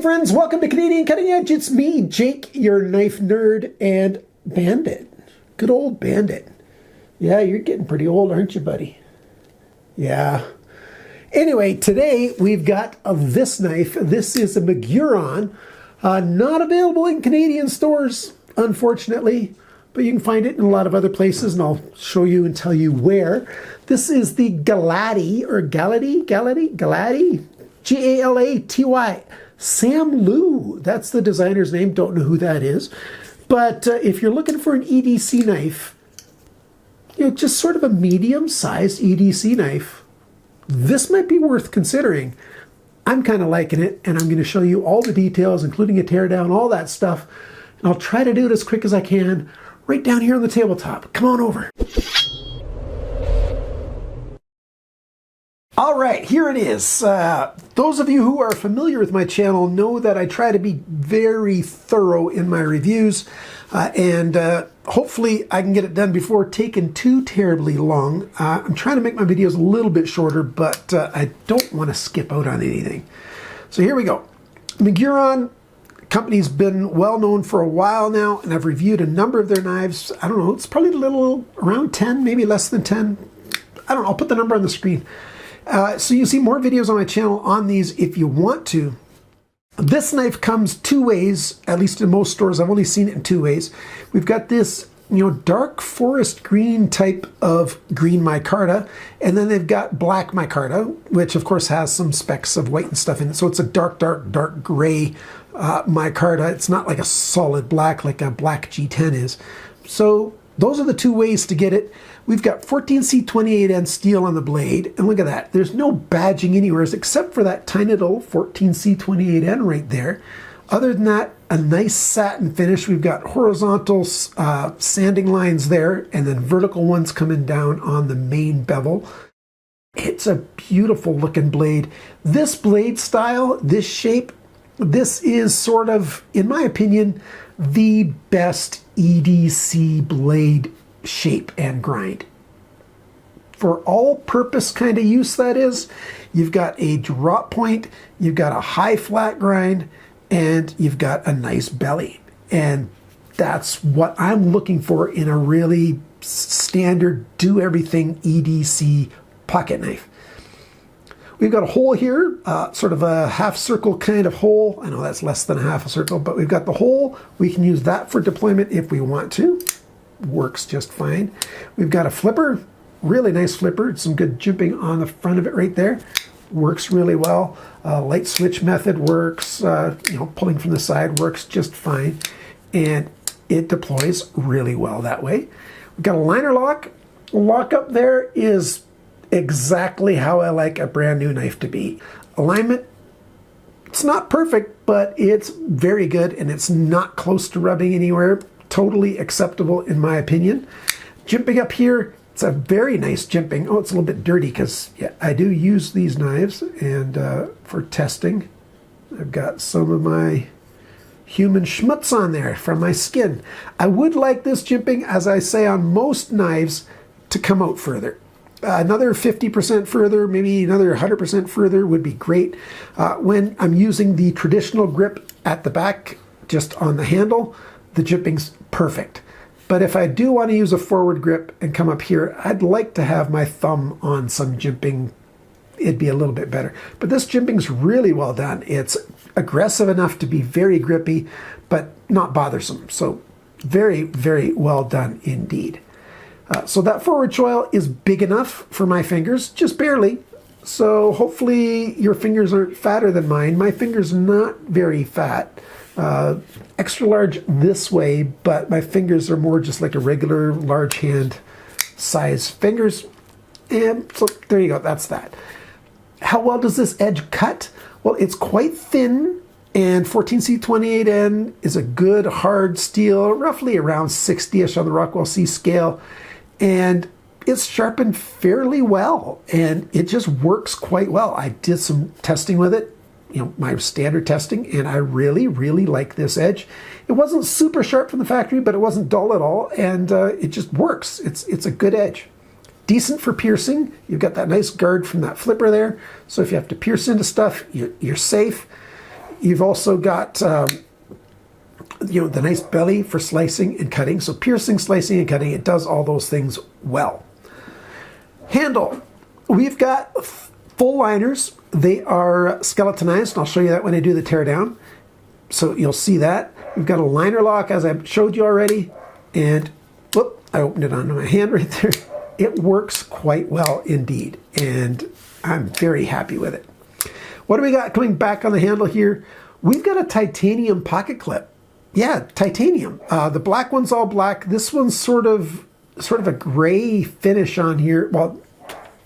friends, welcome to Canadian Cutting Edge. It's me, Jake, your knife nerd and Bandit. Good old Bandit. Yeah, you're getting pretty old, aren't you, buddy? Yeah. Anyway, today we've got this knife. This is a Miguron. Not available in Canadian stores, unfortunately, but you can find it in a lot of other places, and I'll show you and tell you where. This is the Galaty, or Galaty? G-A-L-A-T-Y. Sam Liu, that's the designer's name. Don't know who that is. But if you're looking for an EDC knife, you know, just sort of a medium-sized EDC knife, this might be worth considering. I'm kind of liking it, and I'm going to show you all the details, including a teardown, all that stuff. And I'll try to do it as quick as I can right down here on the tabletop. Come on over. All right, here it is. Those of you who are familiar with my channel know that I try to be very thorough in my reviews, and hopefully I can get it done before taking too terribly long. I'm trying to make my videos a little bit shorter, but I don't want to skip out on anything. So here we go. Miguron company's been well known for a while now, and I've reviewed a number of their knives. I don't know, it's probably a little around 10, maybe less than 10. I don't know, I'll put the number on the screen. So you see more videos on my channel on these if you want to. This knife comes two ways, at least in most stores. I've only seen it in two ways. We've got this, you know, dark forest green type of green micarta, and then they've got black micarta, which of course has some specks of white and stuff in it. So it's a dark gray micarta. It's not like a solid black like a black G10 is. So those are the two ways to get it. We've got 14C28N steel on the blade, and look at that. There's no badging anywhere except for that tiny little 14C28N right there. Other than that, a nice satin finish. We've got horizontal sanding lines there, and then vertical ones coming down on the main bevel. It's a beautiful looking blade. This blade style, this shape, this is sort of, in my opinion, the best EDC blade shape and grind. For all-purpose kind of use, that is, you've got a drop point, you've got a high flat grind, and you've got a nice belly. And that's what I'm looking for in a really standard do-everything EDC pocket knife. We've got a hole here, sort of a half circle kind of hole. I know that's less than a half a circle, but we've got the hole. We can use that for deployment if we want to. Works just fine. We've got a flipper, really nice flipper. Some good jimping on the front of it right there. Works really well. Light switch method works. You know, pulling from the side works just fine. And it deploys really well that way. We've got a liner lock. Lock up there is exactly how I like a brand new knife to be. Alignment, it's not perfect, but it's very good, and it's not close to rubbing anywhere. Totally acceptable in my opinion. Jimping up here, it's a very nice jimping. Oh, it's a little bit dirty because yeah, I do use these knives, and for testing, I've got some of my human schmutz on there from my skin. I would like this jimping, as I say on most knives, to come out further. Another 50% further, maybe another 100% further would be great. When I'm using the traditional grip at the back, just on the handle, the jimping's perfect. But if I do want to use a forward grip and come up here, I'd like to have my thumb on some jimping. It'd be a little bit better. But this jimping's really well done. It's aggressive enough to be very grippy, but not bothersome. So very, very well done indeed. So that forward choil is big enough for my fingers, just barely. So hopefully your fingers aren't fatter than mine. My fingers are not very fat. Extra large this way, but my fingers are more just like a regular large hand size fingers. And so there you go, that's that. How well does this edge cut? Well, it's quite thin, and 14C28N is a good hard steel, roughly around 60-ish on the Rockwell C scale. And it's sharpened fairly well, and it just works quite well. I did some testing with it, you know, my standard testing, and I really, really like this edge. It wasn't super sharp from the factory, but it wasn't dull at all, and it just works. It's a good edge. Decent for piercing. You've got that nice guard from that flipper there, so if you have to pierce into stuff, you're safe. You've also got you know, the nice belly for slicing and cutting. So piercing, slicing, and cutting, it does all those things well. Handle. We've got full liners. They are skeletonized, and I'll show you that when I do the teardown. So you'll see that. We've got a liner lock, as I showed you already, and whoop, I opened it onto my hand right there. It works quite well indeed, and I'm very happy with it. What do we got coming back on the handle here? We've got a titanium pocket clip. Yeah, titanium. The black one's all black. This one's sort of a gray finish on here. Well,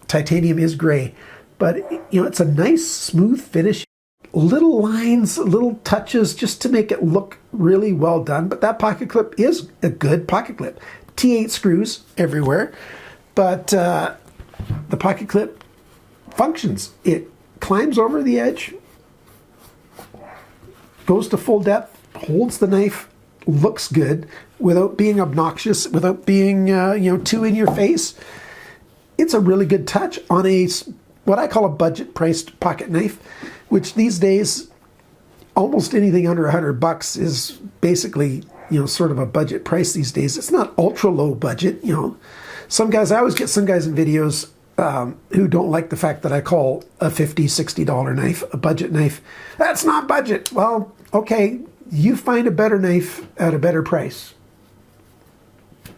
titanium is gray, but you know, it's a nice smooth finish. Little lines, little touches just to make it look really well done. But that pocket clip is a good pocket clip. T8 screws everywhere, but the pocket clip functions. It climbs over the edge, goes to full depth, holds the knife, looks good without being obnoxious, without being you know, too in your face. It's a really good touch on a what I call a budget priced pocket knife, which these days almost anything under $100 is basically, you know, sort of a budget price these days. It's not ultra low budget, you know. Some guys, I always get some guys in videos who don't like the fact that I call a $50, $60 knife a budget knife. That's not budget. Well, okay, you find a better knife at a better price.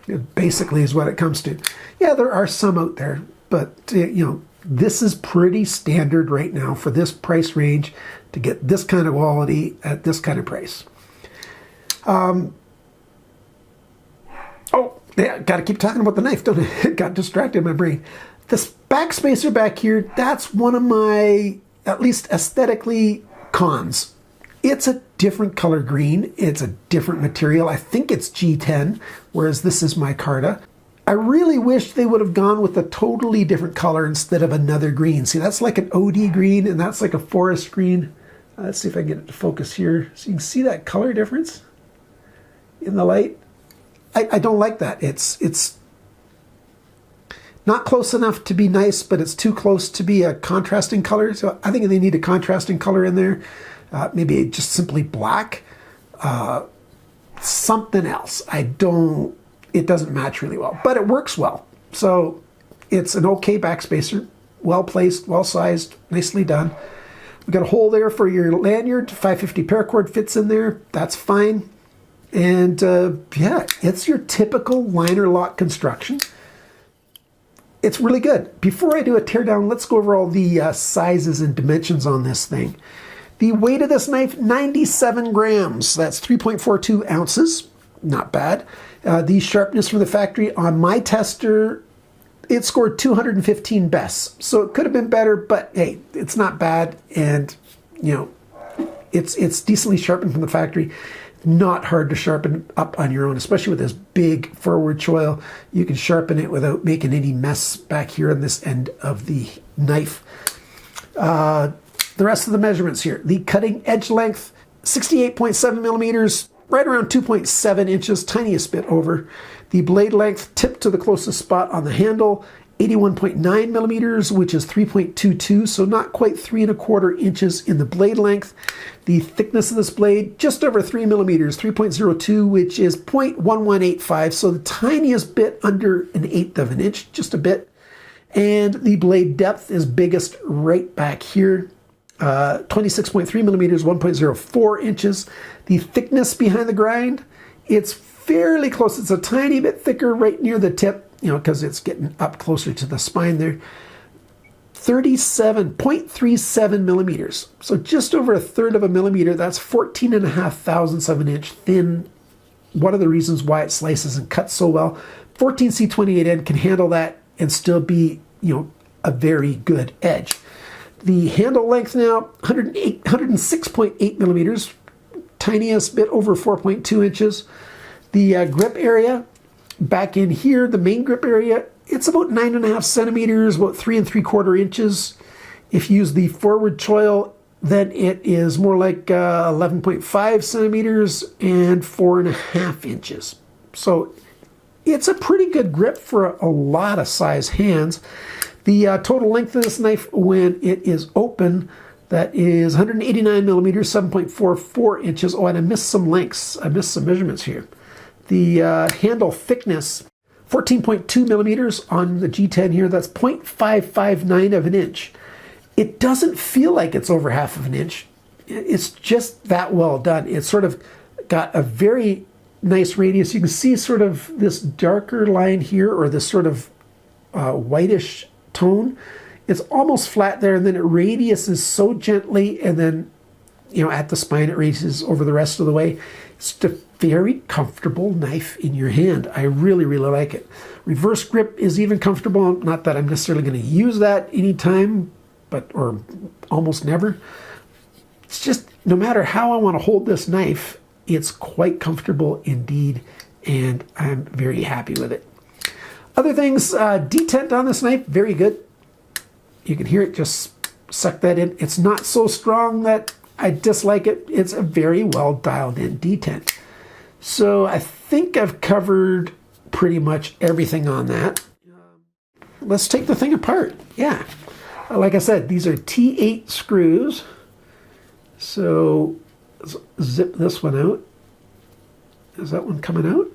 It basically is what it comes to. Yeah, there are some out there, but you know, this is pretty standard right now for this price range to get this kind of quality at this kind of price. Oh, yeah, got to keep talking about the knife, don't I? Got distracted in my brain. This backspacer back here, that's one of my, at least aesthetically, cons. It's a different color green. It's a different material. I think it's G10, whereas this is micarta. I really wish they would have gone with a totally different color instead of another green. See, that's like an OD green, and that's like a forest green. Let's see if I can get it to focus here. So you can see that color difference in the light. I don't like that. It's not close enough to be nice, but it's too close to be a contrasting color. So I think they need a contrasting color in there. Maybe just simply black. Something else. It doesn't match really well, but it works well. So it's an okay backspacer, well placed, well sized, nicely done. We've got a hole there for your lanyard. 550 paracord fits in there. That's fine. And yeah, it's your typical liner lock construction. It's really good. Before I do a teardown, let's go over all the sizes and dimensions on this thing. The weight of this knife, 97 grams. That's 3.42 ounces. Not bad. The sharpness from the factory on my tester, it scored 215 bests. So it could have been better, but hey, it's not bad. And, you know, it's decently sharpened from the factory. Not hard to sharpen up on your own, especially with this big forward choil. You can sharpen it without making any mess back here on this end of the knife. The rest of the measurements here. The cutting edge length, 68.7 millimeters, right around 2.7 inches, tiniest bit over. The blade length tipped to the closest spot on the handle, 81.9 millimeters, which is 3.22, so not quite 3¼ inches in the blade length. The thickness of this blade, just over 3 millimeters, 3.02, which is 0.1185, so the tiniest bit under 1/8 of an inch, just a bit. And the blade depth is biggest right back here, 26.3 millimeters, 1.04 inches. The thickness behind the grind, it's fairly close. It's a tiny bit thicker right near the tip, you know, because it's getting up closer to the spine there. 37.37 millimeters. So just over 1/3 of a millimeter. That's 14.5 thousandths of an inch thin. One of the reasons why it slices and cuts so well. 14C28N can handle that and still be, you know, a very good edge. The handle length now, 106.8 millimeters. Tiniest bit over 4.2 inches. The grip area, back in here, the main grip area, it's about 9.5 centimeters, about 3¾ inches. If you use the forward choil, then it is more like 11.5 centimeters and 4.5 inches. So it's a pretty good grip for a lot of size hands. The total length of this knife when it is open, That is 189 millimeters, 7.44 inches. Oh, and I missed some lengths. I missed some measurements here. The handle thickness, 14.2 millimeters on the G10 here. That's 0.559 of an inch. It doesn't feel like it's over half of an inch. It's just that well done. It's sort of got a very nice radius. You can see sort of this darker line here, or this sort of whitish tone. It's almost flat there, and then it radiuses so gently, and then, you know, at the spine it radiuses over the rest of the way. It's a very comfortable knife in your hand. I really, really like it. Reverse grip is even comfortable. Not that I'm necessarily going to use that anytime, or almost never. It's just, no matter how I want to hold this knife, it's quite comfortable indeed, and I'm very happy with it. Other things, detent on this knife, very good. You can hear it just suck that in. It's not so strong that I dislike it. It's a very well dialed in detent. So I think I've covered pretty much everything on that. Let's take the thing apart. Yeah, like I said, these are T8 screws. So let's zip this one out. Is that one coming out?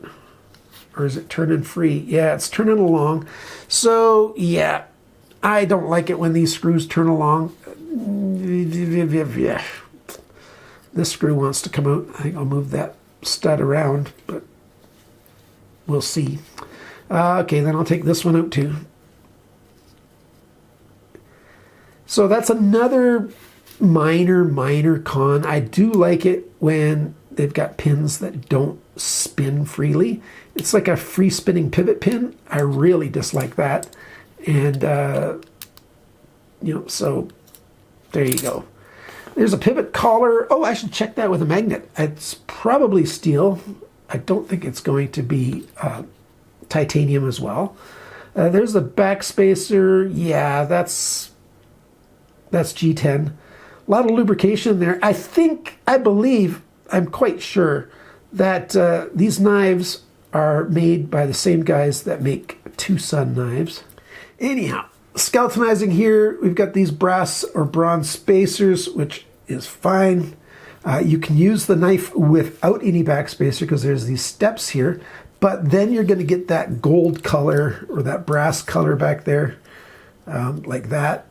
Or is it turning free? Yeah, it's turning along. So yeah, I don't like it when these screws turn along. This screw wants to come out. I think I'll move that stud around, but we'll see. Okay, then I'll take this one out too. So that's another minor con. I do like it when they've got pins that don't spin freely. It's like a free spinning pivot pin. I really dislike that. And, you know, so there you go. There's a pivot collar. Oh, I should check that with a magnet. It's probably steel. I don't think it's going to be titanium as well. There's the back spacer. Yeah, that's G10. A lot of lubrication there. I believe, I'm quite sure that these knives are made by the same guys that make Two Sun knives. Anyhow, skeletonizing here, we've got these brass or bronze spacers, which is fine. You can use the knife without any back spacer because there's these steps here, but then you're going to get that gold color or that brass color back there, like that.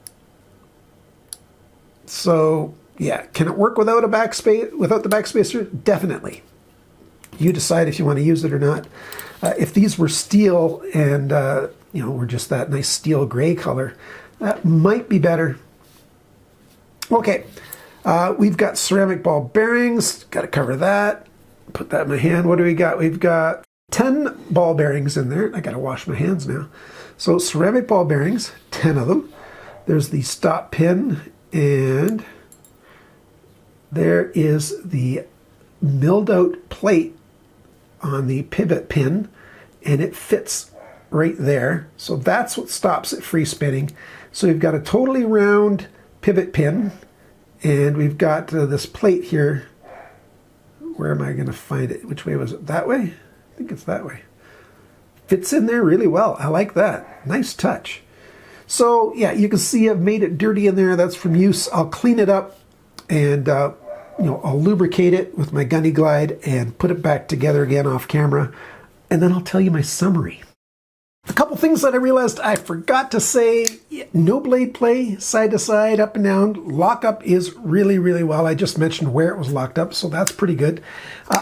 So yeah, can it work without the back spacer? Definitely. You decide if you want to use it or not. If these were steel and you know, were just that nice steel gray color, that might be better. Okay, we've got ceramic ball bearings. Got to cover that. Put that in my hand. What do we got? We've got 10 ball bearings in there. I got to wash my hands now. So ceramic ball bearings, 10 of them. There's the stop pin, and there is the milled out plate on the pivot pin, and it fits right there. So that's what stops it free spinning. So we've got a totally round pivot pin, and we've got this plate here. Where am I going to find it? Which way was it? That way? I think it's that way. Fits in there really well. I like that. Nice touch. So yeah, you can see I've made it dirty in there. That's from use. I'll clean it up, and you know, I'll lubricate it with my Gunny Glide and put it back together again off camera, and then I'll tell you my summary. A couple things that I realized I forgot to say. No blade play, side to side, up and down. Lockup is really, really well. I just mentioned where it was locked up, so that's pretty good.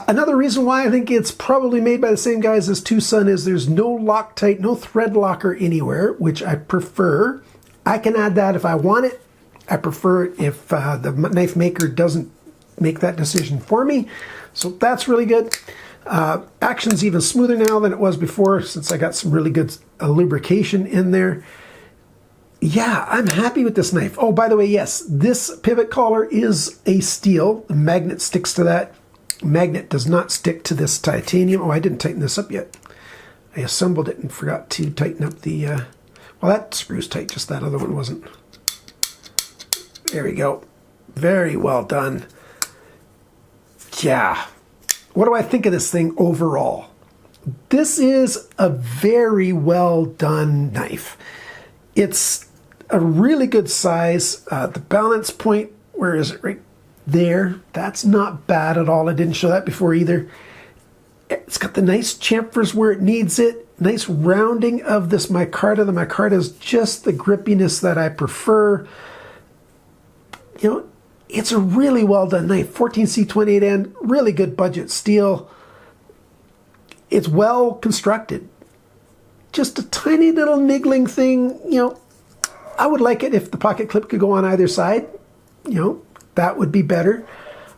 Another reason why I think it's probably made by the same guys as Two Sun is there's no Loctite, no thread locker anywhere, which I prefer. I can add that if I want it. I prefer it if the knife maker doesn't make that decision for me. So that's really good. Action's even smoother now than it was before, since I got some really good lubrication in there. Yeah, I'm happy with this knife. Oh, by the way, yes, this pivot collar is a steel. The magnet sticks to that. Magnet does not stick to this titanium. Oh, I didn't tighten this up yet. I assembled it and forgot to tighten up the... well, that screw's tight, just that other one wasn't. There we go. Very well done. Yeah. What do I think of this thing overall? This is a very well done knife. It's a really good size. The balance point Where is it? Right there. That's not bad at all. I didn't show that before either. It's got the nice chamfers where it needs it. Nice rounding of this micarta. The micarta is just the grippiness that I prefer. You know, it's a really well done knife. 14C28N, really good budget steel. It's well constructed. Just a tiny little niggling thing, you know, I would like it if the pocket clip could go on either side. You know, that would be better.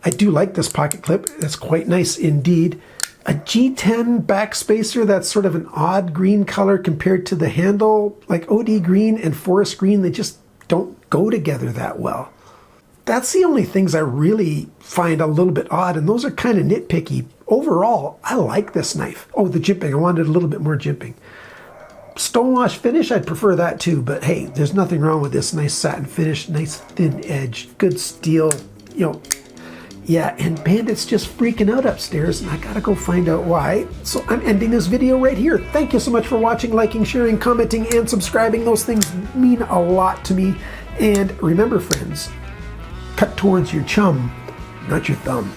I do like this pocket clip. It's quite nice indeed. A G10 backspacer that's sort of an odd green color compared to the handle, like OD green and forest green, they just don't go together that well. That's the only things I really find a little bit odd, and those are kind of nitpicky. Overall, I like this knife. Oh, the jimping, I wanted a little bit more jimping. Stonewash finish, I'd prefer that too, but hey, there's nothing wrong with this. Nice satin finish, nice thin edge, good steel, you know. Yeah, and Bandit's just freaking out upstairs, and I gotta go find out why. So I'm ending this video right here. Thank you so much for watching, liking, sharing, commenting, and subscribing. Those things mean a lot to me. And remember, friends, cut towards your chum, not your thumb.